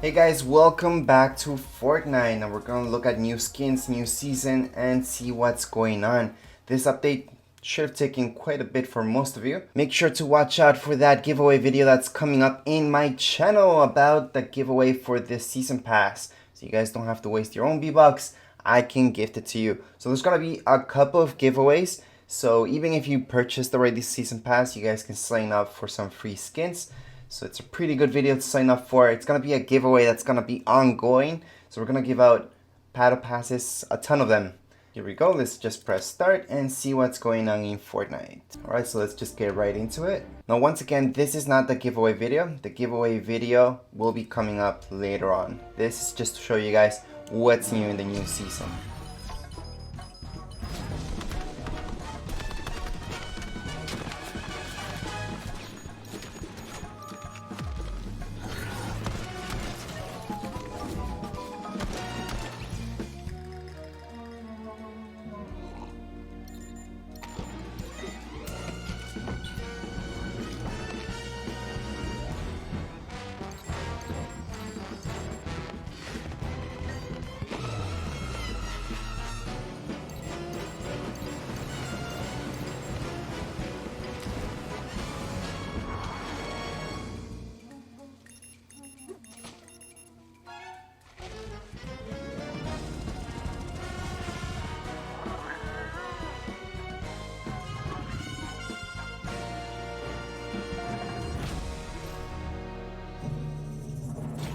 Hey guys, welcome back to Fortnite, and we're gonna look at new skins, new season, and see what's going on. This update should have taken quite a bit for most of you. Make sure to watch out for that giveaway video that's coming up in my channel about the giveaway for this season pass. So you guys don't have to waste your own V-Bucks, I can gift it to you. So there's gonna be a couple of giveaways. So even if you purchased already season pass, you guys can sign up for some free skins. So it's a pretty good video to sign up for. It's going to be a giveaway that's going to be ongoing. So we're going to give out battle passes, a ton of them. Here we go. Let's just press start and see what's going on in Fortnite. Alright, so let's just get right into it. Now once again, this is not the giveaway video. The giveaway video will be coming up later on. This is just to show you guys what's new in the new season.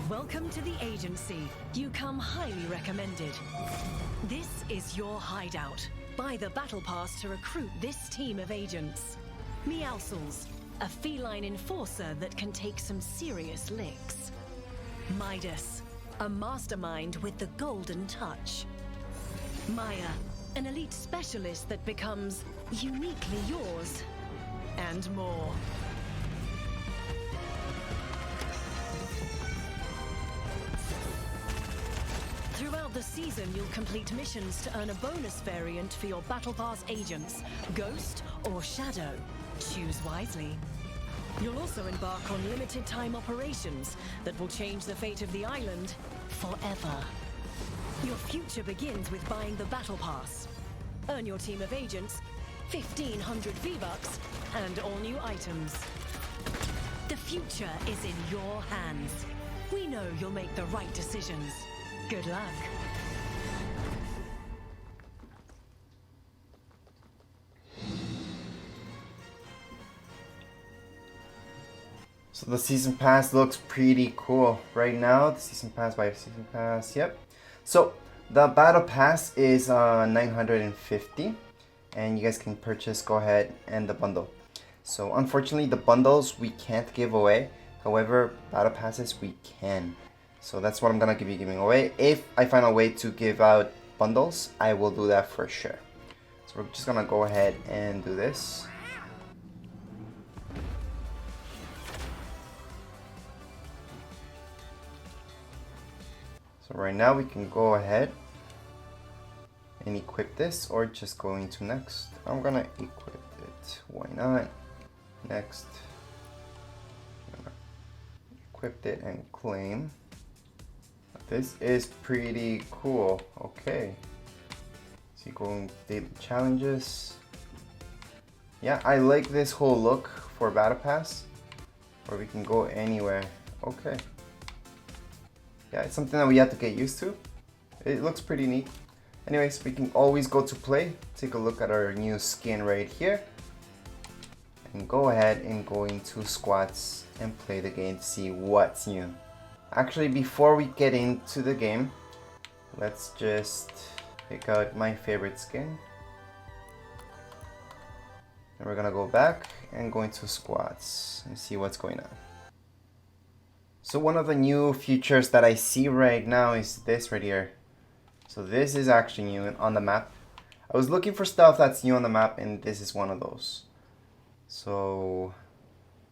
Welcome to the agency. You come highly recommended. This is your hideout. Buy the battle pass to recruit this team of agents. Meowscles, a feline enforcer that can take some serious licks. Midas, a mastermind with the golden touch. Maya, an elite specialist that becomes uniquely yours. And more. Throughout the season, you'll complete missions to earn a bonus variant for your Battle Pass agents, Ghost or Shadow. Choose wisely. You'll also embark on limited time operations that will change the fate of the island forever. Your future begins with buying the Battle Pass. Earn your team of agents, 1,500 V-Bucks, and all new items. The future is in your hands. We know you'll make the right decisions. Good luck. So the season pass looks pretty cool right now. The season pass by season pass, yep. So the battle pass is 950, and you guys can purchase, go ahead, and the bundle. So unfortunately the bundles we can't give away. However, battle passes we can. So that's what I'm gonna be giving away. If I find a way to give out bundles, I will do that for sure. So we're just gonna go ahead and do this. So right now we can go ahead and equip this, or just go into next. I'm gonna equip it. Why not? Next. Equipped it and claim. This is pretty cool. Okay. So you go in daily challenges. Yeah, I like this whole look for Battle Pass, where we can go anywhere. Okay. Yeah, it's something that we have to get used to. It looks pretty neat. Anyways, we can always go to play. Take a look at our new skin right here. And go ahead and go into squads and play the game to see what's new. Actually, before we get into the game, let's just pick out my favorite skin. And we're gonna go back and go into squads and see what's going on. So one of the new features that I see right now is this right here. So this is actually new on the map. I was looking for stuff that's new on the map, and this is one of those. So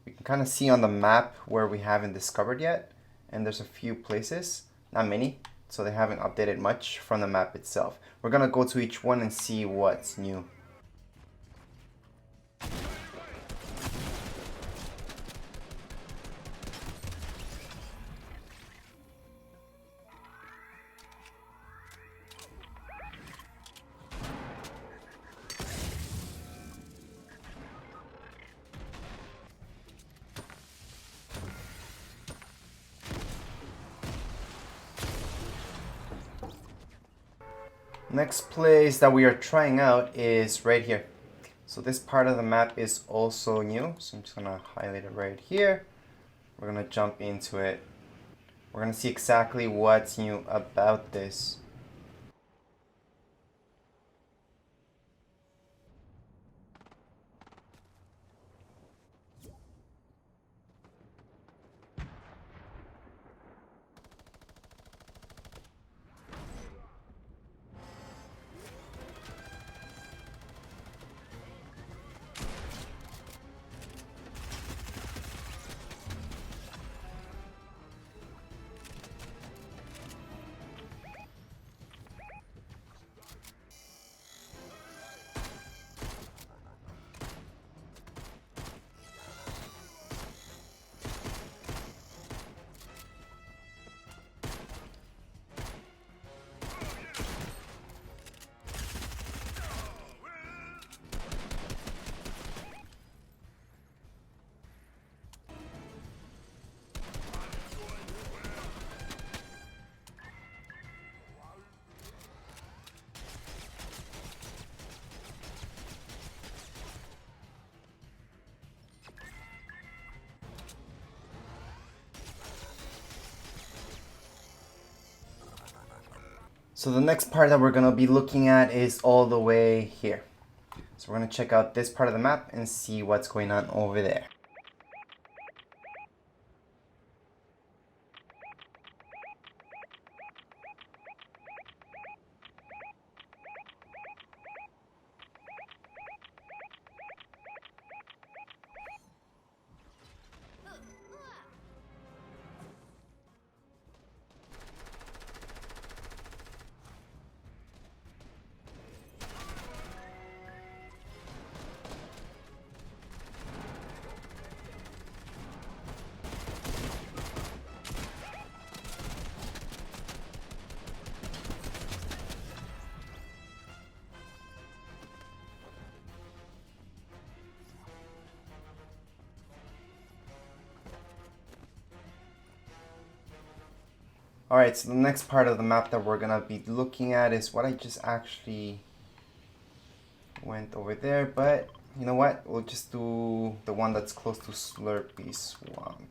we can kind of see on the map where we haven't discovered yet. And there's a few places, not many, so they haven't updated much from the map itself. We're gonna go to each one and see what's new. Next place that we are trying out is right here. So this part of the map is also new. So I'm just gonna highlight it right here. We're gonna jump into it. We're gonna see exactly what's new about this. So the next part that we're gonna be looking at is all the way here. So we're gonna check out this part of the map and see what's going on over there. Alright, so the next part of the map that we're gonna be looking at is what I just actually went over there, but you know what? We'll just do the one that's close to Slurpy Swamp.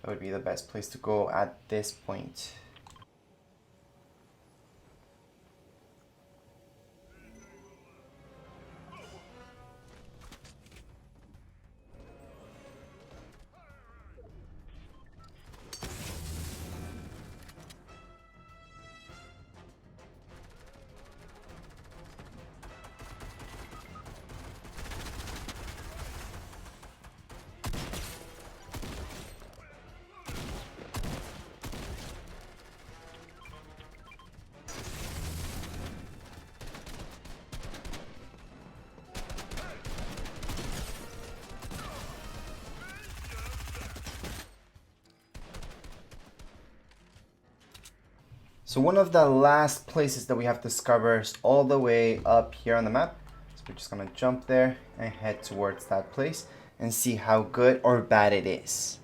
That would be the best place to go at this point. So one of the last places that we have to discover is all the way up here on the map. So we're just gonna jump there and head towards that place and see how good or bad it is.